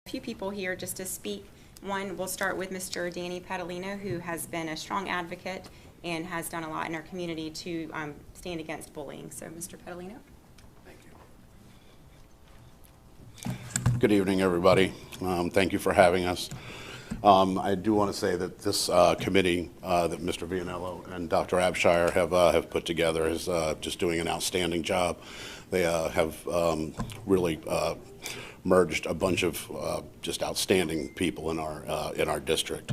few people here just to speak. One, we'll start with Mr. Danny Padalino, who has been a strong advocate and has done a lot in our community to stand against bullying. So, Mr. Padalino. Thank you. Good evening, everybody. Thank you for having us. I do want to say that this committee that Mr. Vianello and Dr. Abshire have put together is just doing an outstanding job. They have really merged a bunch of just outstanding people in our district.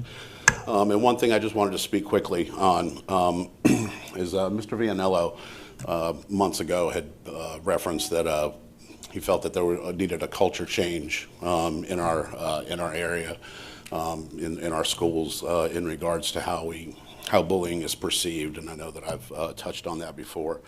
And one thing I just wanted to speak quickly on is Mr. Vianello months ago had referenced that he felt that there needed a culture change in our area. In our schools in regards to how bullying is perceived, and I know that I've touched on that before.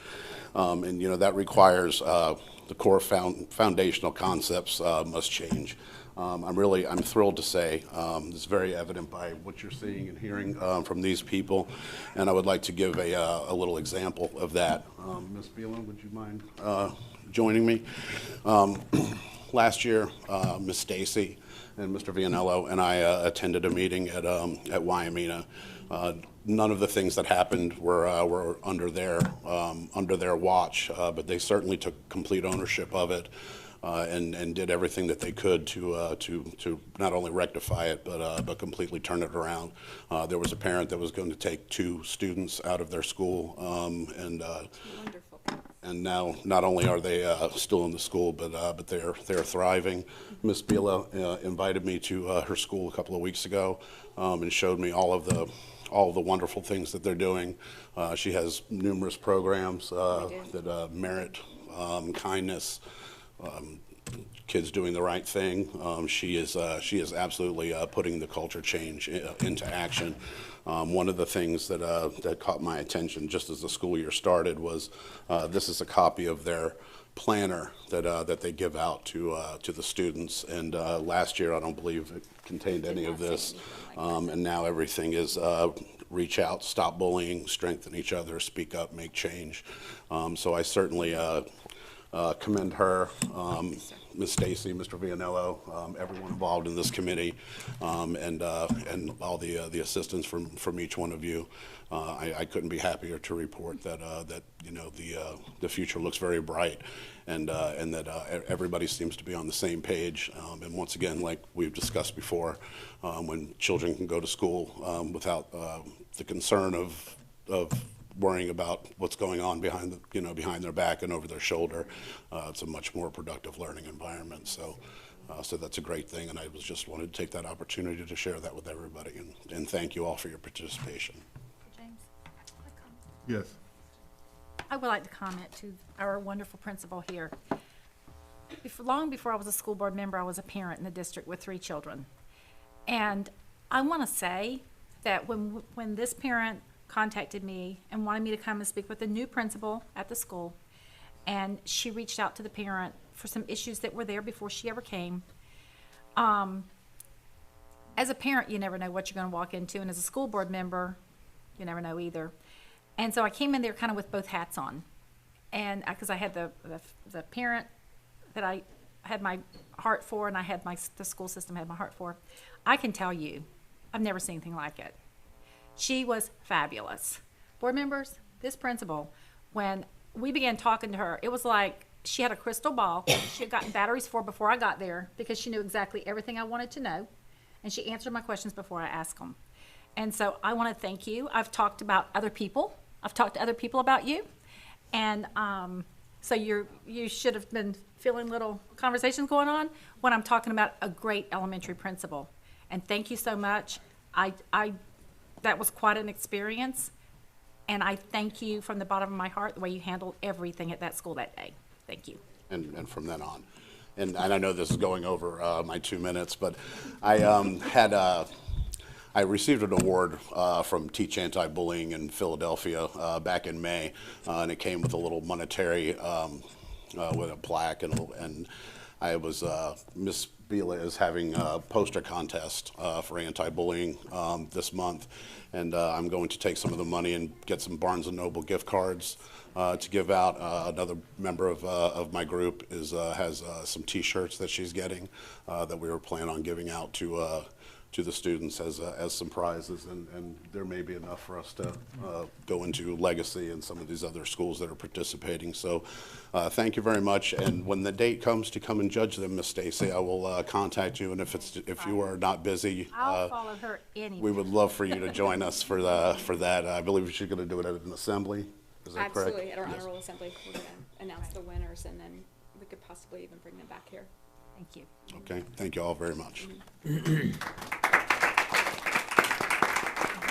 And you know that requires the core foundational concepts must change. I'm thrilled to say it's very evident by what you're seeing and hearing from these people, and I would like to give a little example of that. Ms. Phelan, would you mind joining me? Last year, Ms. Stacy and Mr. Vianello and I attended a meeting at Wyomina. None of the things that happened were under their watch, but they certainly took complete ownership of it and did everything that they could to not only rectify it but completely turn it around. There was a parent that was going to take 2 students out of their school, Wonderful. and now not only are they still in the school, but they're thriving. Ms. Bila invited me to her school a couple of weeks ago and showed me all of the wonderful things that they're doing. She has numerous programs that merit kindness, kids doing the right thing. She is absolutely putting the culture change into action. One of the things that caught my attention just as the school year started was this is a copy of their planner that they give out to the students. And last year I don't believe it contained any of this. And now everything is reach out, stop bullying, strengthen each other, speak up, make change. So I certainly commend her, Ms. Stacy, Mr. Vianello, everyone involved in this committee, and all the assistance from each one of you. I couldn't be happier to report that you know the future looks very bright, and that everybody seems to be on the same page. And once again, like we've discussed before, when children can go to school without the concern of worrying about what's going on behind their back and over their shoulder, it's a much more productive learning environment. So that's a great thing, and I just wanted to take that opportunity to share that with everybody, and thank you all for your participation. James, Yes. I would like to comment to our wonderful principal here. Long before I was a school board member, I was a parent in the district with 3 children. And I want to say that when this parent contacted me and wanted me to come and speak with the new principal at the school, and she reached out to the parent for some issues that were there before she ever came. As a parent, you never know what you're going to walk into, and as a school board member, you never know either. And so I came in there kind of with both hats on, and because I had the parent that I had my heart for, and I had the school system I had my heart for. I can tell you, I've never seen anything like it. She was fabulous. Board members, this principal, when we began talking to her, it was like she had a crystal ball she had gotten batteries for before I got there, because she knew exactly everything I wanted to know, and she answered my questions before I asked them. And so I want to thank you. I've talked about other people. I've talked to other people about you, and so you should have been feeling little conversations going on when I'm talking about a great elementary principal. And thank you so much. That was quite an experience, and I thank you from the bottom of my heart the way you handled everything at that school that day. Thank you. And from then on, and I know this is going over my 2 minutes, but I received an award from Teach Anti-Bullying in Philadelphia back in May, and it came with a little monetary with a plaque, and I was Miss Bela is having a poster contest for anti-bullying this month, and I'm going to take some of the money and get some Barnes & Noble gift cards to give out. Another member of my group has some T-shirts that she's getting that we were planning on giving out to the students as some prizes, and there may be enough for us to go into Legacy and some of these other schools that are participating. So thank you very much, and when the date comes to come and judge them, Miss Stacy, I will contact you, and if you are not busy, I'll follow her anyway. we would love for you to join us for that. I believe she's going to do it at an assembly. Is that correct? Absolutely, at our Yes. honor roll assembly, we're gonna announce the winners, and then we could possibly even bring them back here. Thank you. Okay, thank you all very much.